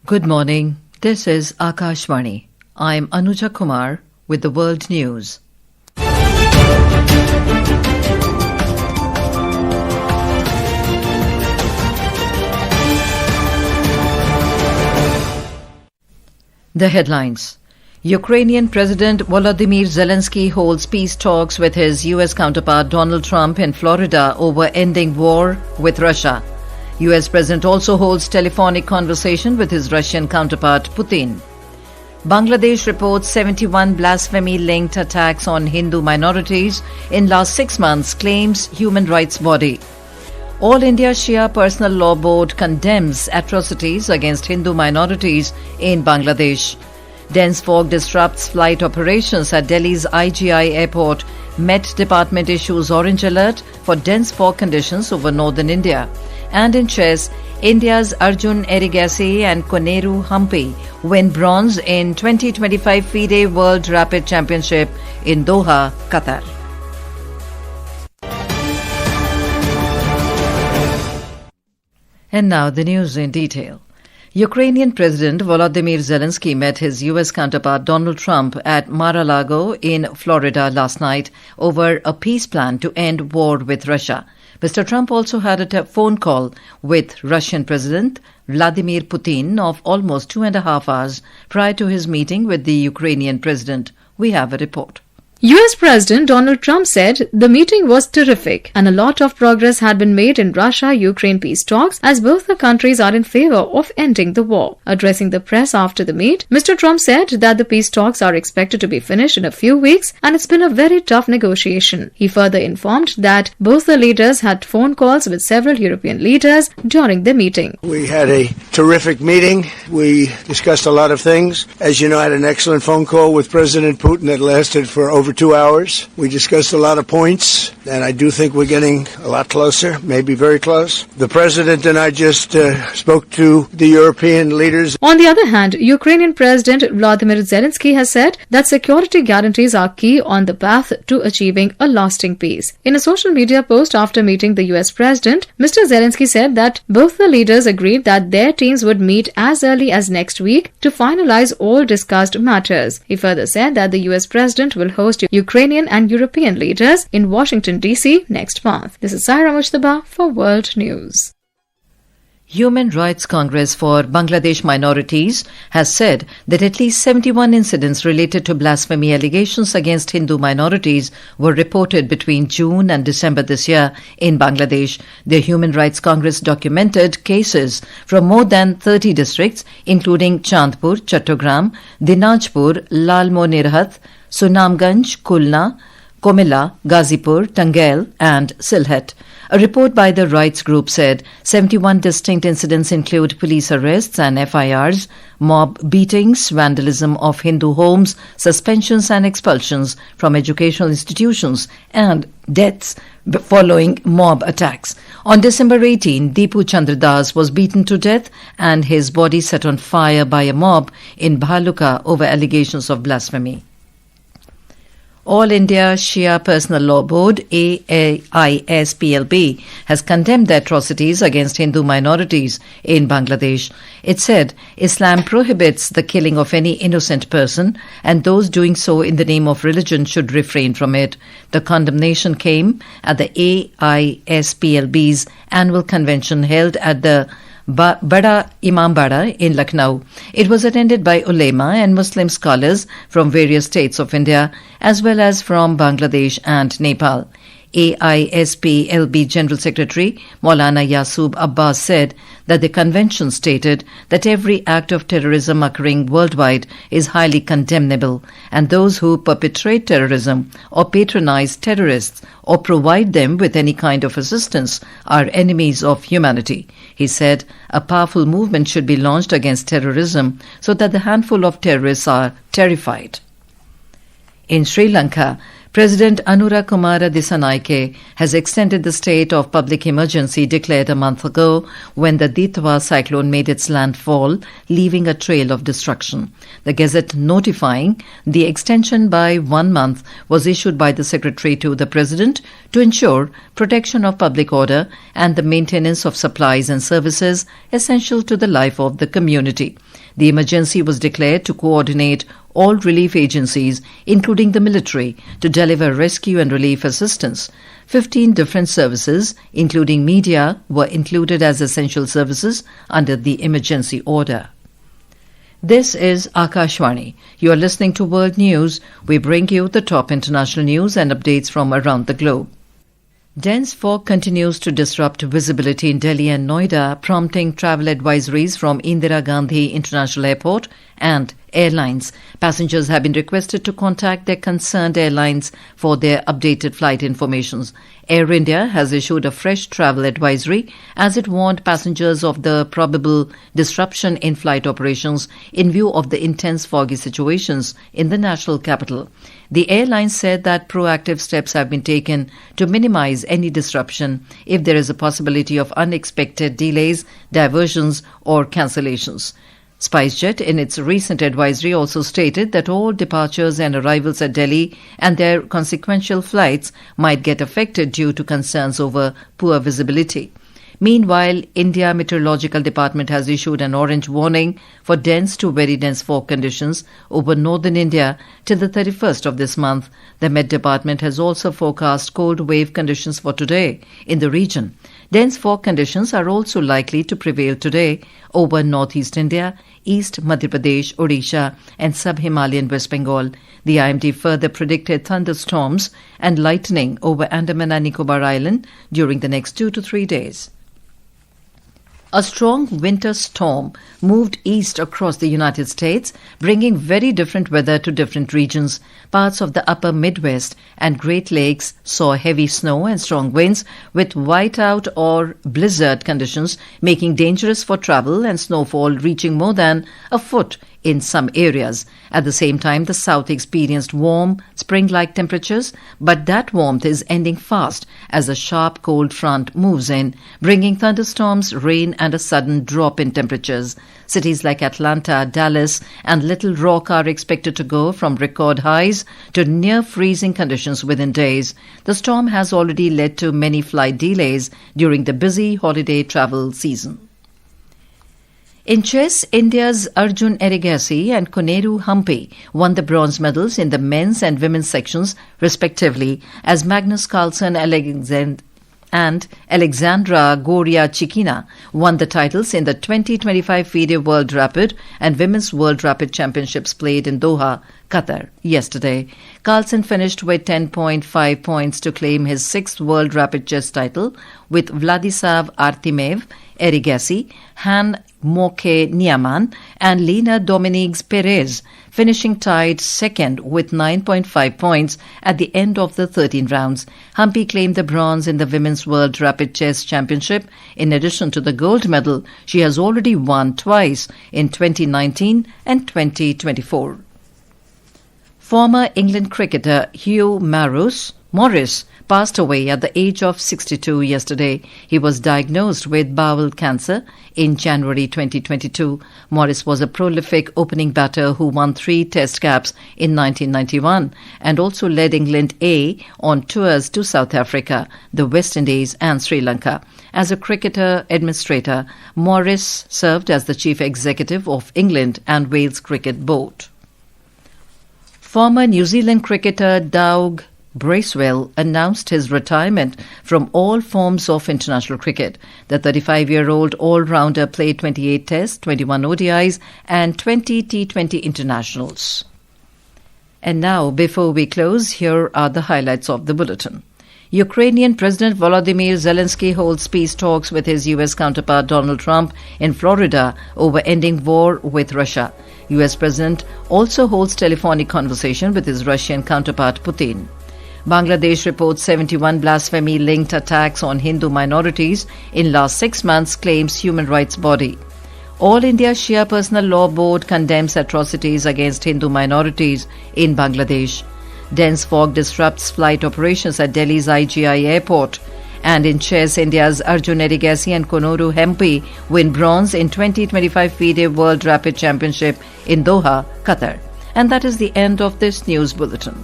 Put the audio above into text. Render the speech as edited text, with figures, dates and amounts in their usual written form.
Good morning. This is Akashvani. I'm Anuja Kumar with the World News. The headlines. Ukrainian President Volodymyr Zelensky holds peace talks with his U.S. counterpart Donald Trump in Florida over ending war with Russia. U.S. President also holds telephonic conversation with his Russian counterpart Putin. Bangladesh reports 71 blasphemy-linked attacks on Hindu minorities in last 6 months, claims Human Rights Body. All India Shia Personal Law Board condemns atrocities against Hindu minorities in Bangladesh. Dense fog disrupts flight operations at Delhi's IGI airport. Met Department issues orange alert for dense fog conditions over northern India. And in chess, India's Arjun Erigaisi and Koneru Hampi win bronze in 2025 FIDE World Rapid Championship in Doha, Qatar. And now the news in detail. Ukrainian President Volodymyr Zelensky met his U.S. counterpart Donald Trump at Mar-a-Lago in Florida last night over a peace plan to end war with Russia. Mr. Trump also had a phone call with Russian President Vladimir Putin of almost 2.5 hours prior to his meeting with the Ukrainian president. We have a report. U.S. President Donald Trump said the meeting was terrific and a lot of progress had been made in Russia-Ukraine peace talks as both the countries are in favor of ending the war. Addressing the press after the meet, Mr. Trump said that the peace talks are expected to be finished in a few weeks and it's been a very tough negotiation. He further informed that both the leaders had phone calls with several European leaders during the meeting. We had a terrific meeting. We discussed a lot of things. As you know, I had an excellent phone call with President Putin that lasted for over 2 hours. We discussed a lot of points, and I do think we're getting a lot closer, maybe very close. The President and I just spoke to the European leaders. On the other hand, Ukrainian President Volodymyr Zelensky has said that security guarantees are key on the path to achieving a lasting peace. In a social media post after meeting the US President, Mr. Zelensky said that both the leaders agreed that their teams would meet as early as next week to finalize all discussed matters. He further said that the US President will host Ukrainian and European leaders in Washington, D.C. next month. This is Saira Mujtaba for World News. Human Rights Congress for Bangladesh Minorities has said that at least 71 incidents related to blasphemy allegations against Hindu minorities were reported between June and December this year in Bangladesh. The Human Rights Congress documented cases from more than 30 districts, including Chandpur, Chattogram, Dinajpur, Lalmonirhat, Sunamganj, Kulna, Komila, Ghazipur, Tangail and Sylhet. A report by the rights group said 71 distinct incidents include police arrests and FIRs, mob beatings, vandalism of Hindu homes, suspensions and expulsions from educational institutions, and deaths following mob attacks. On December 18, Deepu Chandradas was beaten to death and his body set on fire by a mob in Bhaluka over allegations of blasphemy. All India Shia Personal Law Board, AISPLB, has condemned the atrocities against Hindu minorities in Bangladesh. It said Islam prohibits the killing of any innocent person and those doing so in the name of religion should refrain from it. The condemnation came at the AISPLB's annual convention held at the Bada Imambara in Lucknow. It was attended by ulema and Muslim scholars from various states of India as well as from Bangladesh and Nepal. AISPLB General Secretary Maulana Yasub Abbas said that the convention stated that every act of terrorism occurring worldwide is highly condemnable and those who perpetrate terrorism or patronize terrorists or provide them with any kind of assistance are enemies of humanity. He said a powerful movement should be launched against terrorism so that the handful of terrorists are terrified. In Sri Lanka, President Anura Kumara Dissanayake has extended the state of public emergency declared a month ago when the Ditwa cyclone made its landfall, leaving a trail of destruction. The gazette notifying the extension by 1 month was issued by the Secretary to the President to ensure protection of public order and the maintenance of supplies and services essential to the life of the community. The emergency was declared to coordinate all relief agencies, including the military, to deliver rescue and relief assistance. 15 different services, including media, were included as essential services under the emergency order. This is Akashvani. You are listening to World News. We bring you the top international news and updates from around the globe. Dense fog continues to disrupt visibility in Delhi and Noida, prompting travel advisories from Indira Gandhi International Airport and airlines. Passengers have been requested to contact their concerned airlines for their updated flight informations. Air India has issued a fresh travel advisory as it warned passengers of the probable disruption in flight operations in view of the intense foggy situations in the national capital. The airline said that proactive steps have been taken to minimize any disruption if there is a possibility of unexpected delays, diversions or cancellations. SpiceJet, in its recent advisory, also stated that all departures and arrivals at Delhi and their consequential flights might get affected due to concerns over poor visibility. Meanwhile, India Meteorological Department has issued an orange warning for dense to very dense fog conditions over northern India till the 31st of this month. The Met Department has also forecast cold wave conditions for today in the region. Dense fog conditions are also likely to prevail today over northeast India, East Madhya Pradesh, Odisha and sub-Himalayan West Bengal. The IMD further predicted thunderstorms and lightning over Andaman and Nicobar Island during the next 2 to 3 days. A strong winter storm moved east across the United States, bringing very different weather to different regions. Parts of the upper Midwest and Great Lakes saw heavy snow and strong winds with whiteout or blizzard conditions, making dangerous for travel and snowfall reaching more than a foot in some areas. At the same time, the South experienced warm, spring-like temperatures, but that warmth is ending fast as a sharp cold front moves in, bringing thunderstorms, rain and a sudden drop in temperatures. Cities like Atlanta, Dallas and Little Rock are expected to go from record highs to near freezing conditions within days. The storm has already led to many flight delays during the busy holiday travel season. In chess, India's Arjun Erigaisi and Koneru Hampi won the bronze medals in the men's and women's sections, respectively, as Magnus Carlsen and Alexandra Goria-Chikina won the titles in the 2025 FIDE World Rapid and Women's World Rapid Championships played in Doha, Qatar, yesterday. Carlsen finished with 10.5 points to claim his 6th World Rapid Chess title, with Vladislav Artemev, Erigaisi, Han Moke Niaman and Lena Dominiques Perez finishing tied second with 9.5 points at the end of the 13 rounds. Hampi claimed the bronze in the Women's World Rapid Chess Championship. In addition to the gold medal, she has already won twice in 2019 and 2024. Former England cricketer Hugh Morris passed away at the age of 62 yesterday. He was diagnosed with bowel cancer in January 2022. Morris was a prolific opening batter who won 3 test caps in 1991 and also led England A on tours to South Africa, the West Indies and Sri Lanka. As a cricketer administrator, Morris served as the chief executive of England and Wales Cricket Board. Former New Zealand cricketer Doug Bracewell announced his retirement from all forms of international cricket. The 35-year-old all-rounder played 28 Tests, 21 ODIs and 20 T20 internationals. And now, before we close, here are the highlights of the bulletin. Ukrainian President Volodymyr Zelensky holds peace talks with his U.S. counterpart Donald Trump in Florida over ending war with Russia. U.S. President also holds telephonic conversation with his Russian counterpart Putin. Bangladesh reports 71 blasphemy-linked attacks on Hindu minorities in last 6 months, claims Human Rights Body. All India Shia Personal Law Board condemns atrocities against Hindu minorities in Bangladesh. Dense fog disrupts flight operations at Delhi's IGI airport. And in chess, India's Arjun Erigaisi and Konoru Hempi win bronze in 2025 FIDE World Rapid Championship in Doha, Qatar. And that is the end of this news bulletin.